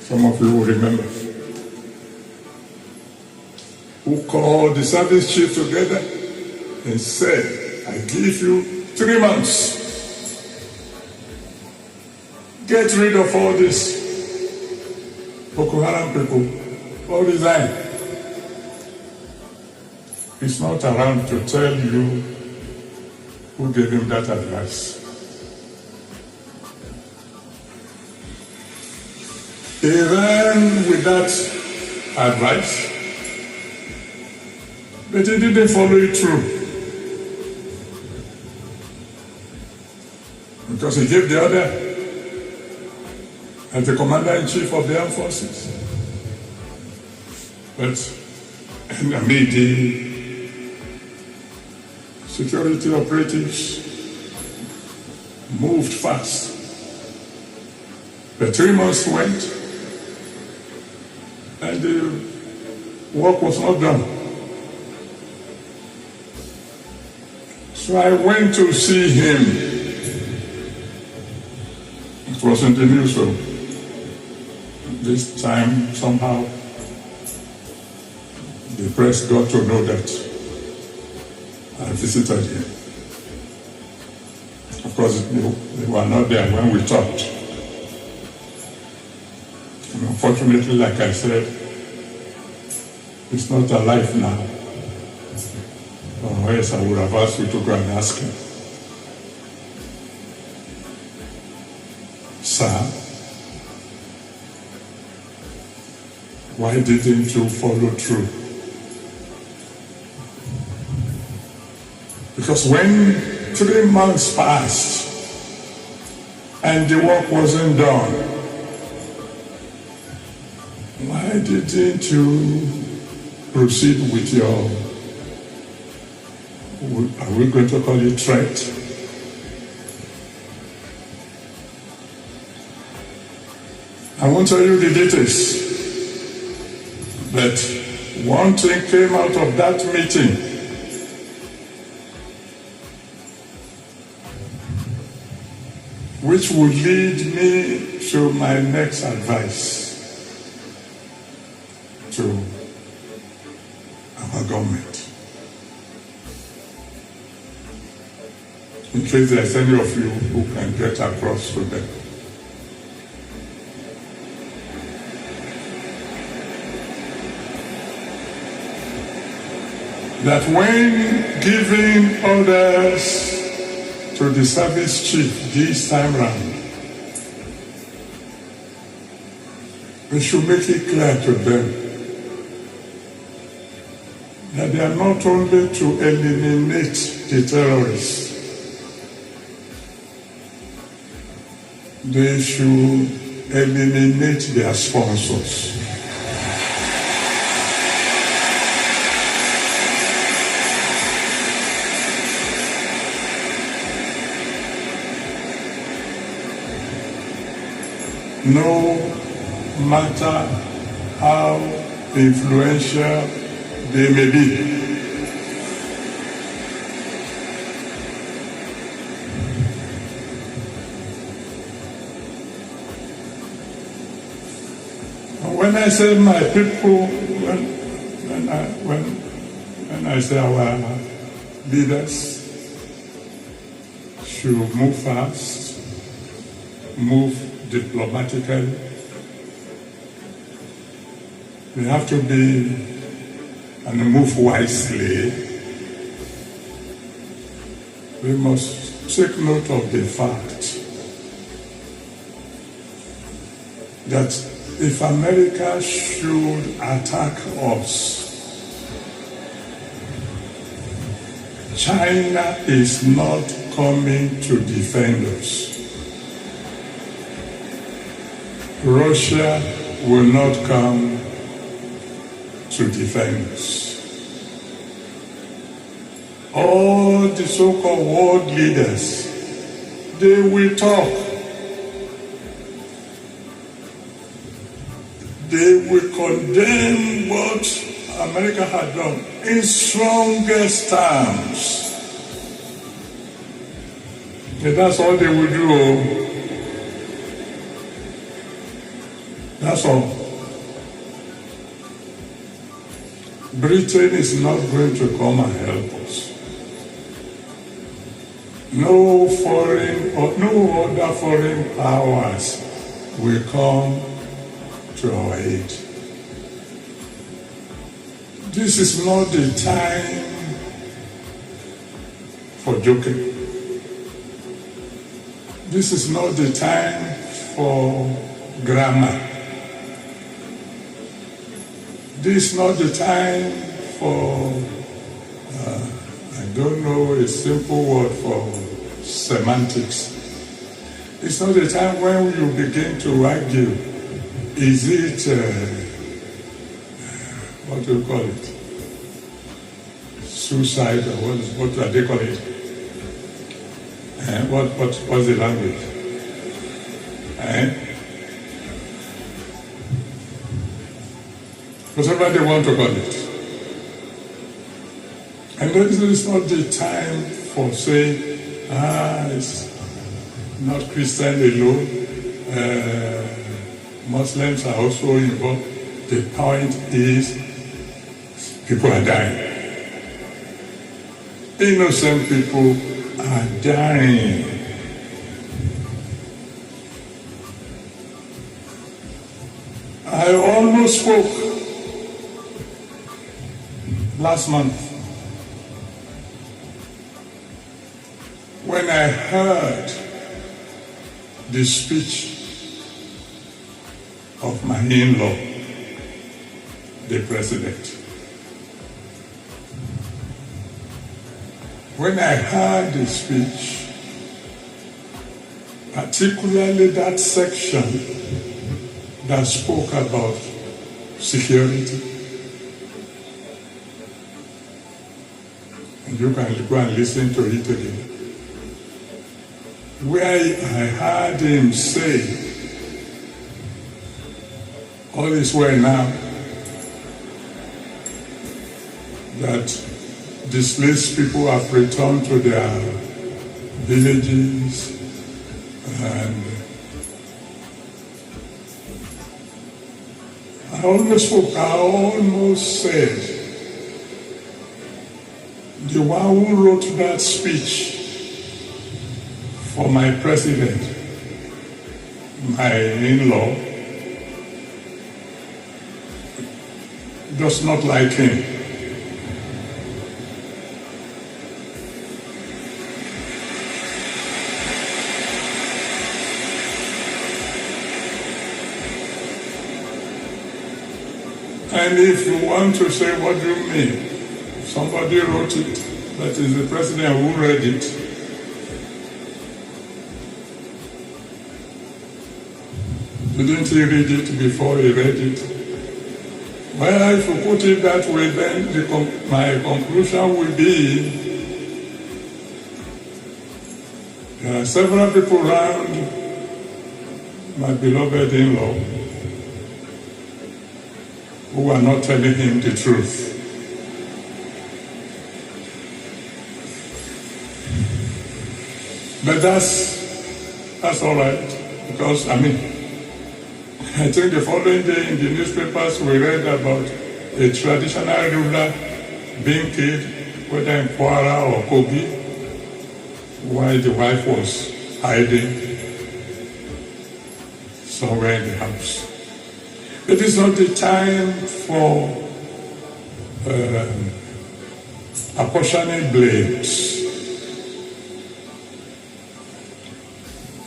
some of you will remember, who called the service chief together and said, I give you 3 months. Get rid of all these Boko Haram people, all resign. He's not around to tell you who gave him that advice. He ran with that advice, but he didn't follow it through. Because he gave the order as the commander-in-chief of the armed forces. But the security operatives moved fast. The 3 months went, and the work was not done. So I went to see him. It was in the newsroom. This time, somehow, the press got to know that I visited him. Of course, they were not there when we talked. And unfortunately, like I said, he's not alive now. Or else I would have asked you to go and ask him. Sir, why didn't you follow through? Because when 3 months passed and the work wasn't done, why didn't you proceed with your, are we going to call it threat? I won't tell you the details, but one thing came out of that meeting. Which would lead me to my next advice to our government. In case there's any of you who can get across to them. That when giving orders to the service chief this time round, we should make it clear to them that they are not only to eliminate the terrorists, they should eliminate their sponsors. No matter how influential they may be. When I say my people, when I say our leaders should move fast, move diplomatically, we have to be and move wisely. We must take note of the fact that if America should attack us, China is not coming to defend us. Russia will not come to defend us. All the so-called world leaders, they will talk. They will condemn what America had done in strongest terms. And that's all they will do. That's all. Britain is not going to come and help us. No foreign or no other foreign powers will come to our aid. This is not the time for joking. This is not the time for grammar. This is not the time for, I don't know a simple word for semantics. It's not the time when you begin to argue, is it, what do you call it? Suicide, or what do they call it? What's the language? Whatever they want to call it. And this is not the time for saying, it's not Christian alone, Muslims are also involved. The point is, people are dying. Innocent people are dying. I almost spoke last month when I heard the speech of my in-law, the president. When I heard the speech, particularly that section that spoke about security, and you can go and listen to it again, where I heard him say, all is well now, that displaced people have returned to their villages, and I almost said, the one who wrote that speech for my president, my in-law, does not like him. And if you want to say, what do you mean? Somebody wrote it, that is the president who read it. Didn't he read it before he read it? Well, if you put it that way, then my conclusion will be, there are several people around my beloved in-law who are not telling him the truth. But that's all right, because I think the following day in the newspapers we read about a traditional ruler being killed, whether in Kwara or Kogi, while the wife was hiding somewhere in the house. It is not the time for apportioning blames.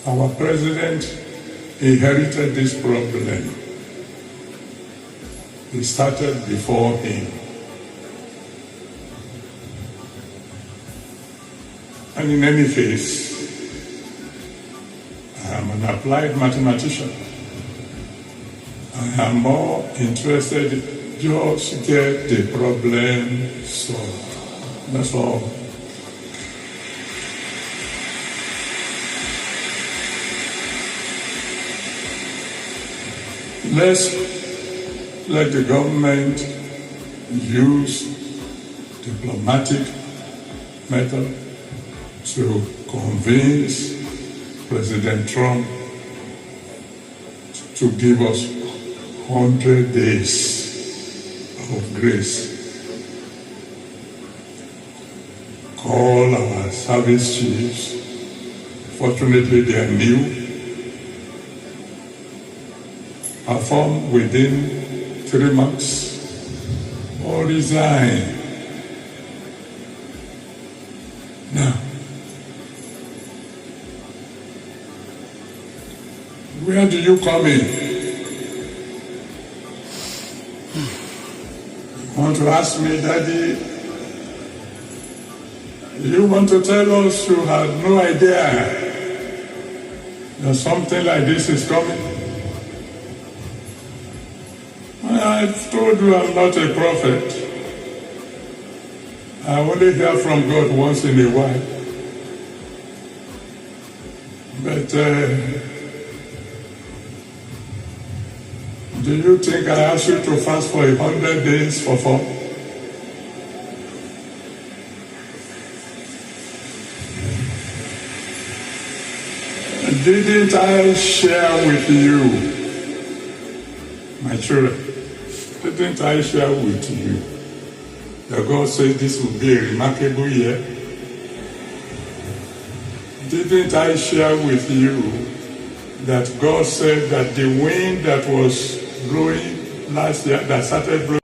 Our president inherited this problem. It started before him. And in any case, I am an applied mathematician. I am more interested in just get the problem solved. That's all. Let's let the government use diplomatic method to convince President Trump to give us 100 days of grace. Call our service chiefs. Fortunately, they are new. Perform within 3 months or resign. Now, where do you come in? You want to ask me, Daddy? You want to tell us you had no idea that something like this is coming? I've told you I'm not a prophet. I only hear from God once in a while. But do you think I asked you to fast for 100 days for fun? Didn't I share with you, my children, didn't I share with you that God says this will be a remarkable year? Didn't I share with you that God said that the wind that was blowing last year, that started blowing